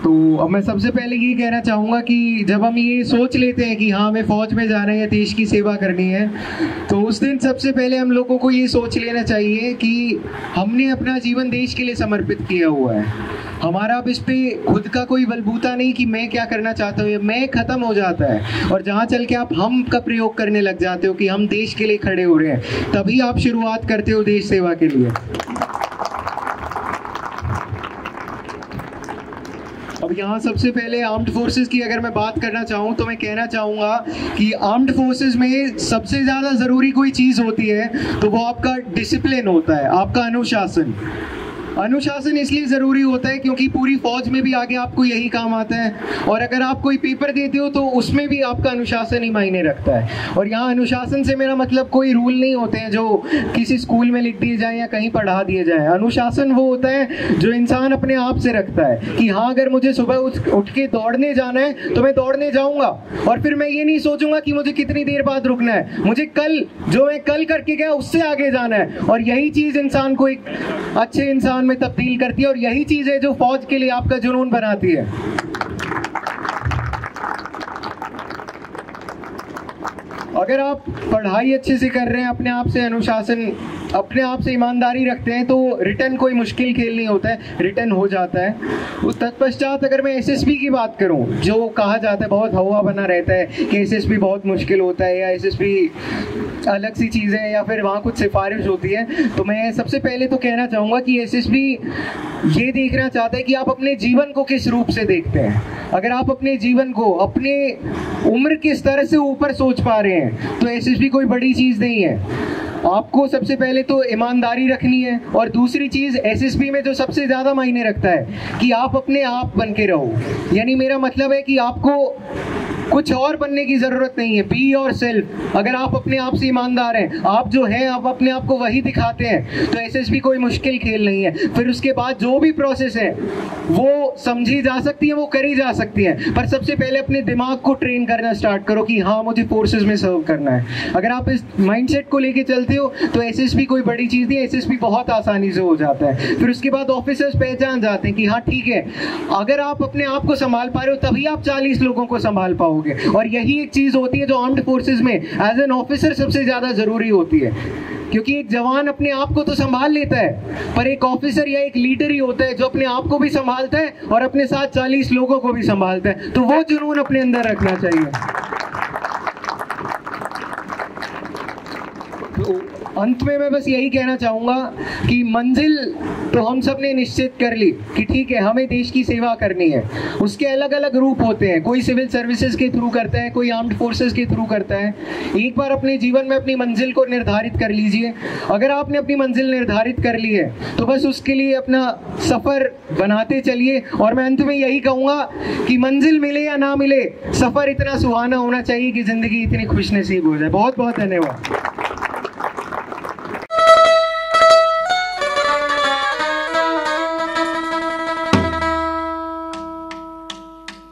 तो अब मैं सबसे पहले ये कहना चाहूँगा कि जब हम ये सोच लेते हैं कि हाँ हमें फ़ौज में जाना है या देश की सेवा करनी है, तो उस दिन सबसे पहले हम लोगों को ये सोच लेना चाहिए कि हमने अपना जीवन देश के लिए समर्पित किया हुआ है। हमारा अब इस पे खुद का कोई बलबूता नहीं कि मैं क्या करना चाहता हूँ, मैं ख़त्म हो जाता है और जहाँ चल के आप हम का प्रयोग करने लग जाते हो कि हम देश के लिए खड़े हो रहे हैं, तभी आप शुरुआत करते हो देश सेवा के लिए। अब यहाँ सबसे पहले आर्म्ड फोर्सेस की अगर मैं बात करना चाहूँ तो मैं कहना चाहूँगा कि आर्म्ड फोर्सेस में सबसे ज़्यादा ज़रूरी कोई चीज़ होती है तो वो आपका डिसिप्लिन होता है, आपका अनुशासन। अनुशासन इसलिए ज़रूरी होता है क्योंकि पूरी फौज में भी आगे आपको यही काम आता है और अगर आप कोई पेपर देते हो तो उसमें भी आपका अनुशासन ही मायने रखता है। और यहाँ अनुशासन से मेरा मतलब कोई रूल नहीं होते हैं जो किसी स्कूल में लिख दिए जाएं या कहीं पढ़ा दिए जाएं। अनुशासन वो होता है जो इंसान अपने आप से रखता है कि हाँ अगर मुझे सुबह उठ के दौड़ने जाना है तो मैं दौड़ने जाऊँगा और फिर मैं ये नहीं सोचूंगा कि मुझे कितनी देर बाद रुकना है, मुझे कल जो मैं कल करके गया उससे आगे जाना है। और यही चीज़ इंसान को एक अच्छे इंसान में तब्दील करती है और यही चीज है जो फौज के लिए आपका जुनून बनाती है। अगर आप पढ़ाई अच्छे से कर रहे हैं, अपने आप से अनुशासन, अपने आप से ईमानदारी रखते हैं तो रिटर्न कोई मुश्किल खेल नहीं होता है, रिटर्न हो जाता है। उस तत्पश्चात अगर मैं एसएसबी की बात करूं, जो कहा जाता है बहुत हवा बना रहता है कि एसएसबी बहुत मुश्किल होता है या एसएसबी अलग सी चीज़ है या फिर वहाँ कुछ सिफारिश होती है, तो मैं सबसे पहले तो कहना चाहूँगा कि एसएसबी ये देखना चाहता है कि आप अपने जीवन को किस रूप से देखते हैं। अगर आप अपने जीवन को अपने उम्र के स्तर से ऊपर सोच पा रहे हैं तो एसएसबी कोई बड़ी चीज़ नहीं है। आपको सबसे पहले तो ईमानदारी रखनी है और दूसरी चीज़ एसएसबी में जो सबसे ज़्यादा मायने रखता है कि आप अपने आप बन के रहो। यानी मेरा मतलब है कि आपको कुछ और बनने की ज़रूरत नहीं है, बी योर सेल्फ। अगर आप अपने आप से ईमानदार हैं, आप जो हैं आप अपने आप को वही दिखाते हैं, तो एसएसबी कोई मुश्किल खेल नहीं है। फिर उसके बाद जो भी प्रोसेस है वो समझी जा सकती है, वो करी जा सकती है, पर सबसे पहले अपने दिमाग को ट्रेन करना स्टार्ट करो कि हाँ मुझे फोर्सेस में सर्व करना है। अगर आप इस माइंडसेट को लेके चलते हो तो एसएसबी कोई बड़ी चीज़ नहीं है, एसएसबी बहुत आसानी से हो जाता है। फिर उसके बाद ऑफिसर्स पहचान जाते हैं कि हाँ ठीक है, अगर आप अपने आप को संभाल पा रहे हो तभी आप 40 लोगों को संभाल पाओगे। और यही एक चीज होती है जो आर्म्ड फोर्सेस में एज एन ऑफिसर सबसे ज्यादा जरूरी होती है, क्योंकि एक जवान अपने आप को तो संभाल लेता है पर एक ऑफिसर या एक लीडर ही होता है जो अपने आप को भी संभालता है और अपने साथ 40 लोगों को भी संभालता है। तो वो जुनून अपने अंदर रखना चाहिए। तो अंत में मैं बस यही कहना चाहूँगा कि मंजिल तो हम सब ने निश्चित कर ली कि ठीक है हमें देश की सेवा करनी है। उसके अलग अलग रूप होते हैं, कोई सिविल सर्विसेज के थ्रू करता है, कोई आर्म्ड फोर्सेस के थ्रू करता है। एक बार अपने जीवन में अपनी मंजिल को निर्धारित कर लीजिए। अगर आपने अपनी मंजिल निर्धारित कर ली है तो बस उसके लिए अपना सफ़र बनाते चलिए। और मैं अंत में यही कहूँगा कि मंजिल मिले या ना मिले, सफ़र इतना सुहाना होना चाहिए कि ज़िंदगी इतनी खुशनसीब हो जाए। बहुत बहुत धन्यवाद।